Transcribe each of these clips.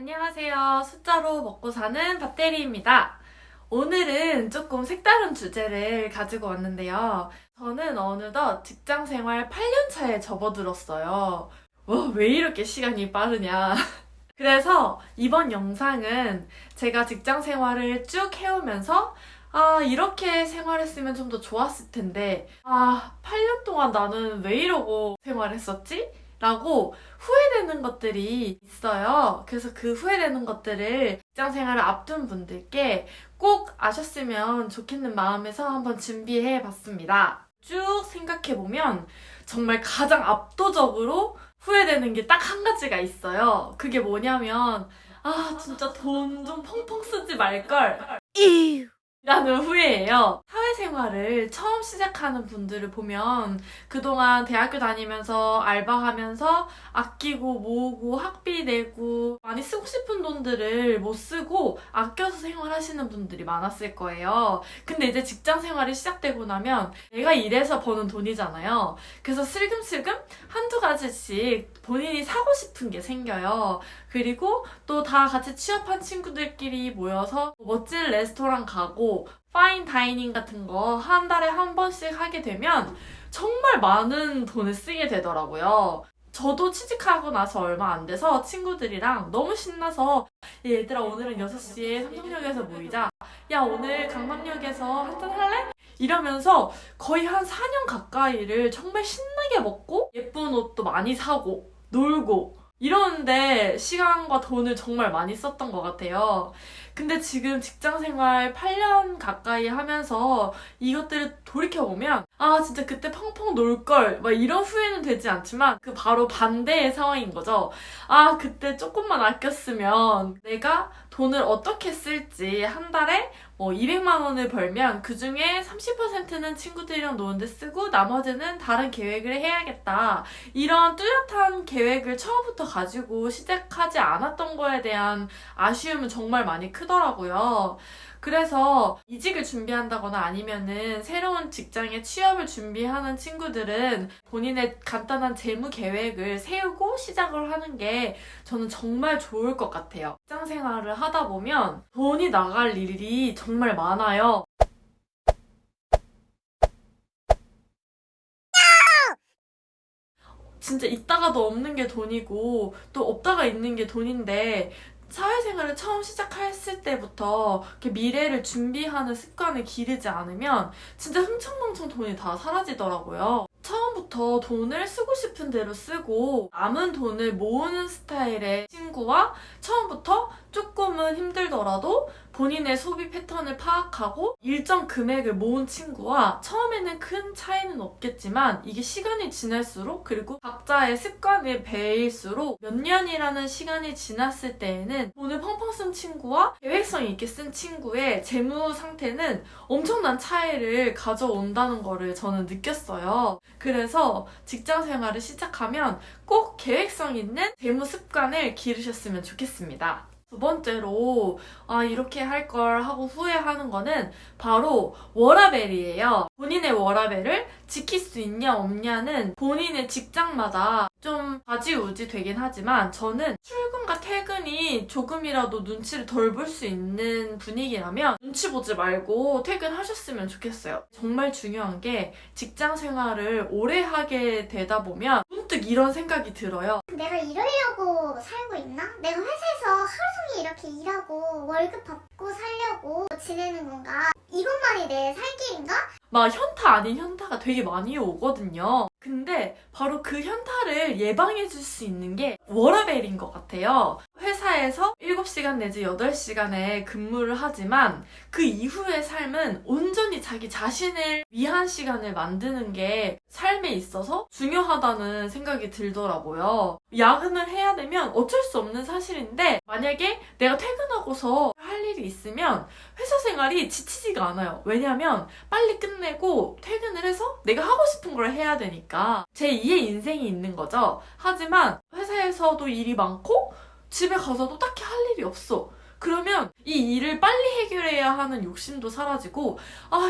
안녕하세요. 숫자로 먹고 사는 밥대리입니다. 오늘은 조금 색다른 주제를 가지고 왔는데요. 저는 어느덧 직장 생활 8년 차에 접어들었어요. 와, 왜 이렇게 시간이 빠르냐. 그래서 이번 영상은 제가 직장 생활을 쭉 해오면서 이렇게 생활했으면 좀 더 좋았을 텐데, 8년 동안 나는 왜 이러고 생활했었지? 라고 후회되는 것들이 있어요. 그래서 그 후회되는 것들을 직장 생활을 앞둔 분들께 꼭 아셨으면 좋겠는 마음에서 한번 준비해 봤습니다. 쭉 생각해보면 정말 가장 압도적으로 후회되는 게 딱 한 가지가 있어요. 그게 뭐냐면, 진짜 돈 좀 펑펑 쓰지 말걸. 라는 후회예요. 사회생활을 처음 시작하는 분들을 보면 그동안 대학교 다니면서 알바하면서 아끼고 모으고 학비 내고 많이 쓰고 싶은 돈들을 못 쓰고 아껴서 생활하시는 분들이 많았을 거예요. 근데 이제 직장 생활이 시작되고 나면 내가 일해서 버는 돈이잖아요. 그래서 슬금슬금 한두 가지씩 본인이 사고 싶은 게 생겨요. 그리고 또 다 같이 취업한 친구들끼리 모여서 멋진 레스토랑 가고 파인 다이닝 같은 거 한 달에 한 번씩 하게 되면 정말 많은 돈을 쓰게 되더라고요. 저도 취직하고 나서 얼마 안 돼서 친구들이랑 너무 신나서 얘들아 오늘은 6시에 삼성역에서 모이자. 야 오늘 강남역에서 한잔 할래? 이러면서 거의 한 4년 가까이를 정말 신나게 먹고 예쁜 옷도 많이 사고 놀고 이러는데 시간과 돈을 정말 많이 썼던 것 같아요. 근데 지금 직장 생활 8년 가까이 하면서 이것들을 돌이켜보면 진짜 그때 펑펑 놀걸 막 이런 후회는 되지 않지만 그 바로 반대의 상황인 거죠. 그때 조금만 아꼈으면 내가 돈을 어떻게 쓸지 한 달에 200만 원을 벌면 그 중에 30%는 친구들이랑 노는데 쓰고 나머지는 다른 계획을 해야겠다. 이런 뚜렷한 계획을 처음부터 가지고 시작하지 않았던 거에 대한 아쉬움은 정말 많이 크더라고요. 그래서 이직을 준비한다거나 아니면은 새로운 직장에 취업을 준비하는 친구들은 본인의 간단한 재무 계획을 세우고 시작을 하는 게 저는 정말 좋을 것 같아요. 직장 생활을 하다 보면 돈이 나갈 일이 정말 많아요. 진짜 있다가도 없는 게 돈이고 또 없다가 있는 게 돈인데 사회생활을 처음 시작했을 때부터 이렇게 미래를 준비하는 습관을 기르지 않으면 진짜 흥청망청 돈이 다 사라지더라고요. 처음부터 돈을 쓰고 싶은 대로 쓰고 남은 돈을 모으는 스타일의 친구와 처음부터 조금은 힘들더라도 본인의 소비 패턴을 파악하고 일정 금액을 모은 친구와 처음에는 큰 차이는 없겠지만 이게 시간이 지날수록 그리고 각자의 습관이 배일수록 몇 년이라는 시간이 지났을 때에는 돈을 펑펑 쓴 친구와 계획성 있게 쓴 친구의 재무 상태는 엄청난 차이를 가져온다는 거를 저는 느꼈어요. 그래서 직장 생활을 시작하면 꼭 계획성 있는 재무 습관을 기르셨으면 좋겠습니다. 두 번째로 이렇게 할 걸 하고 후회하는 거는 바로 워라밸이에요. 본인의 워라밸을 지킬 수 있냐 없냐는 본인의 직장마다 좀 좌지우지 되긴 하지만 저는 출근과 퇴근이 조금이라도 눈치를 덜 볼 수 있는 분위기라면 눈치 보지 말고 퇴근하셨으면 좋겠어요. 정말 중요한 게 직장 생활을 오래 하게 되다 보면 문득 이런 생각이 들어요. 내가 이러려고 살고 있나? 내가 회사에서 하루 종일 이렇게 일하고 월급 받고 살려고 지내는 건가? 이것만이 내 살 길인가? 막 현타 아닌 현타가 되게 많이 오거든요. 근데 바로 그 현타를 예방해 줄 수 있는 게 워라밸인 것 같아요. 회사에서 7시간 내지 8시간의 근무를 하지만 그 이후의 삶은 온전히 자기 자신을 위한 시간을 만드는 게 삶에 있어서 중요하다는 생각이 들더라고요. 야근을 해야 되면 어쩔 수 없는 사실인데 만약에 내가 퇴근하고서 할 일이 있으면 회사 생활이 지치지가 않아요. 왜냐면 빨리 끝내고 퇴근을 해서 내가 하고 싶은 걸 해야 되니까 제2의 인생이 있는 거죠. 하지만 회사에서도 일이 많고 집에 가서도 딱히 할 일이 없어. 그러면 이 일을 빨리 해결해야 하는 욕심도 사라지고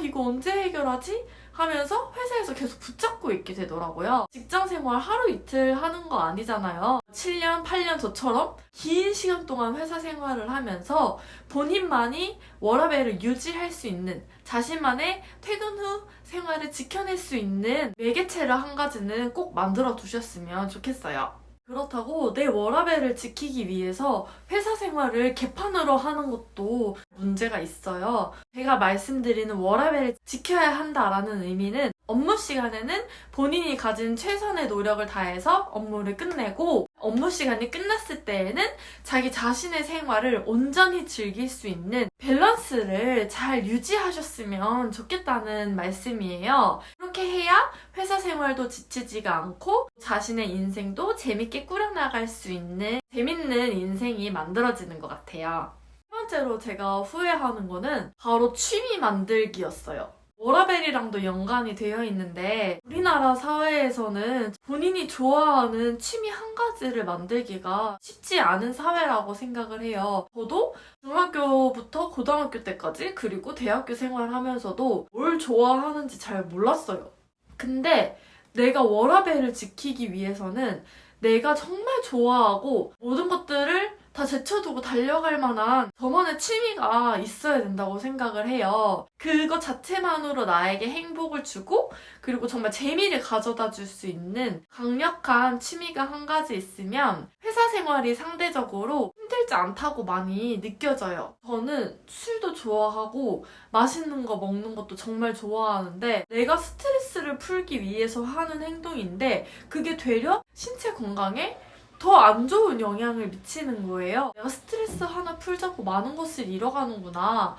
이거 언제 해결하지? 하면서 회사에서 계속 붙잡고 있게 되더라고요. 직장 생활 하루 이틀 하는 거 아니잖아요. 7년, 8년 저처럼 긴 시간 동안 회사 생활을 하면서 본인만이 워라밸을 유지할 수 있는, 자신만의 퇴근 후 생활을 지켜낼 수 있는 매개체를 한 가지는 꼭 만들어 두셨으면 좋겠어요. 그렇다고 내 워라밸을 지키기 위해서 회사 생활을 개판으로 하는 것도 문제가 있어요. 제가 말씀드리는 워라밸을 지켜야 한다라는 의미는 업무 시간에는 본인이 가진 최선의 노력을 다해서 업무를 끝내고, 업무 시간이 끝났을 때에는 자기 자신의 생활을 온전히 즐길 수 있는 밸런스를 잘 유지하셨으면 좋겠다는 말씀이에요. 그렇게 해야 회사 생활도 지치지가 않고 자신의 인생도 재밌게 꾸려나갈 수 있는 재밌는 인생이 만들어지는 것 같아요. 첫 번째로 제가 후회하는 거는 바로 취미 만들기였어요. 워라밸이랑도 연관이 되어 있는데, 우리나라 사회에서는 본인이 좋아하는 취미 한 가지를 만들기가 쉽지 않은 사회라고 생각을 해요. 저도 중학교부터 고등학교 때까지, 그리고 대학교 생활하면서도 뭘 좋아하는지 잘 몰랐어요. 근데 내가 워라밸을 지키기 위해서는 내가 정말 좋아하고 모든 것들을 다 제쳐두고 달려갈 만한 저만의 취미가 있어야 된다고 생각을 해요. 그것 자체만으로 나에게 행복을 주고, 그리고 정말 재미를 가져다 줄 수 있는 강력한 취미가 한 가지 있으면 회사 생활이 상대적으로 힘들지 않다고 많이 느껴져요. 저는 술도 좋아하고 맛있는 거 먹는 것도 정말 좋아하는데, 내가 스트레스를 풀기 위해서 하는 행동인데 그게 되려 신체 건강에 더 안 좋은 영향을 미치는 거예요. 내가 스트레스 하나 풀자고 많은 것을 잃어가는구나.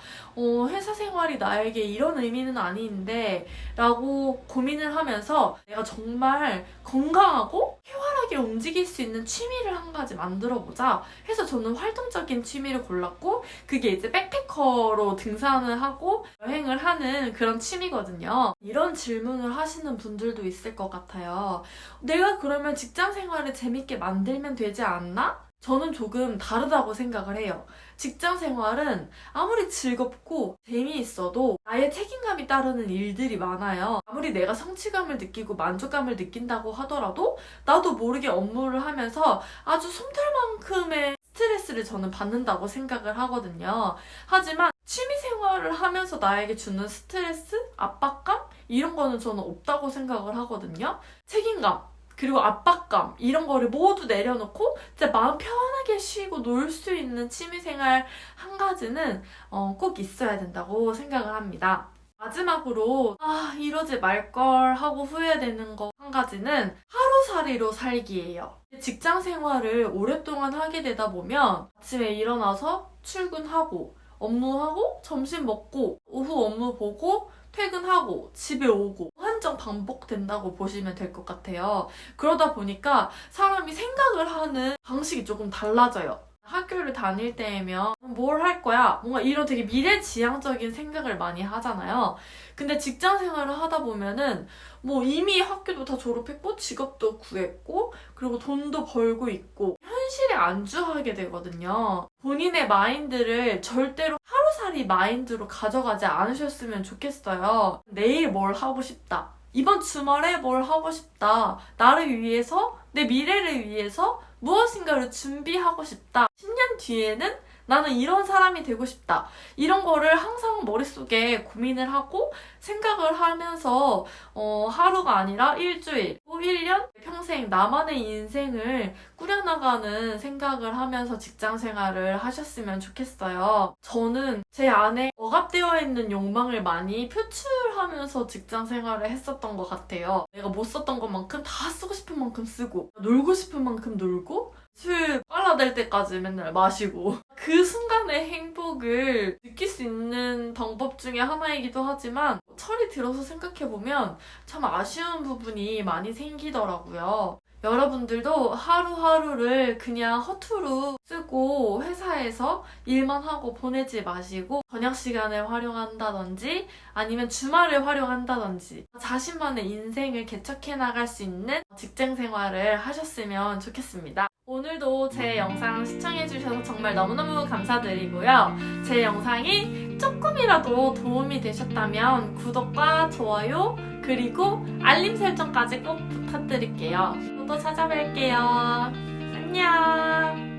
회사 생활이 나에게 이런 의미는 아닌데 라고 고민을 하면서 내가 정말 건강하고 쾌활하게 움직일 수 있는 취미를 한 가지 만들어보자 해서 저는 활동적인 취미를 골랐고, 그게 이제 백패커로 등산을 하고 여행을 하는 그런 취미거든요. 이런 질문을 하시는 분들도 있을 것 같아요. 내가 그러면 직장 생활을 재밌게 만들면 되지 않나? 저는 조금 다르다고 생각을 해요. 직장 생활은 아무리 즐겁고 재미있어도 나의 책임감이 따르는 일들이 많아요. 아무리 내가 성취감을 느끼고 만족감을 느낀다고 하더라도 나도 모르게 업무를 하면서 아주 솜털만큼의 스트레스를 저는 받는다고 생각을 하거든요. 하지만 취미 생활을 하면서 나에게 주는 스트레스, 압박감? 이런 거는 저는 없다고 생각을 하거든요. 책임감, 그리고 압박감, 이런 거를 모두 내려놓고 진짜 마음 편하게 쉬고 놀 수 있는 취미생활 한 가지는 꼭 있어야 된다고 생각을 합니다. 마지막으로 이러지 말걸 하고 후회되는 거 한 가지는 하루살이로 살기예요. 직장 생활을 오랫동안 하게 되다 보면 아침에 일어나서 출근하고 업무하고 점심 먹고 오후 업무 보고 퇴근하고 집에 오고 한정 반복된다고 보시면 될 것 같아요. 그러다 보니까 사람이 생각을 하는 방식이 조금 달라져요. 학교를 다닐 때면 뭘 할 거야? 뭔가 이런 되게 미래지향적인 생각을 많이 하잖아요. 근데 직장 생활을 하다 보면은 뭐 이미 학교도 다 졸업했고 직업도 구했고 그리고 돈도 벌고 있고 현실에 안주하게 되거든요. 본인의 마인드를 절대로 하루살이 마인드로 가져가지 않으셨으면 좋겠어요. 내일 뭘 하고 싶다. 이번 주말에 뭘 하고 싶다. 나를 위해서, 내 미래를 위해서 무엇인가를 준비하고 싶다. 10년 뒤에는 나는 이런 사람이 되고 싶다. 이런 거를 항상 머릿속에 고민을 하고 생각을 하면서 하루가 아니라 일주일, 또 1년, 평생 나만의 인생을 꾸려나가는 생각을 하면서 직장 생활을 하셨으면 좋겠어요. 저는 제 안에 억압되어 있는 욕망을 많이 표출하면서 직장 생활을 했었던 것 같아요. 내가 못 썼던 것만큼 다 쓰고 싶은 만큼 쓰고, 놀고 싶은 만큼 놀고, 술 빨라댈 때까지 맨날 마시고, 그 순간의 행복을 느낄 수 있는 방법 중에 하나이기도 하지만 철이 들어서 생각해보면 참 아쉬운 부분이 많이 생기더라고요. 여러분들도 하루하루를 그냥 허투루 쓰고 회사에서 일만 하고 보내지 마시고 저녁 시간을 활용한다든지 아니면 주말을 활용한다든지 자신만의 인생을 개척해 나갈 수 있는 직장 생활을 하셨으면 좋겠습니다. 오늘도 제 영상 시청해주셔서 정말 너무너무 감사드리고요. 제 영상이 조금이라도 도움이 되셨다면 구독과 좋아요, 그리고 알림 설정까지 꼭 부탁드릴게요. 또 찾아뵐게요. 안녕.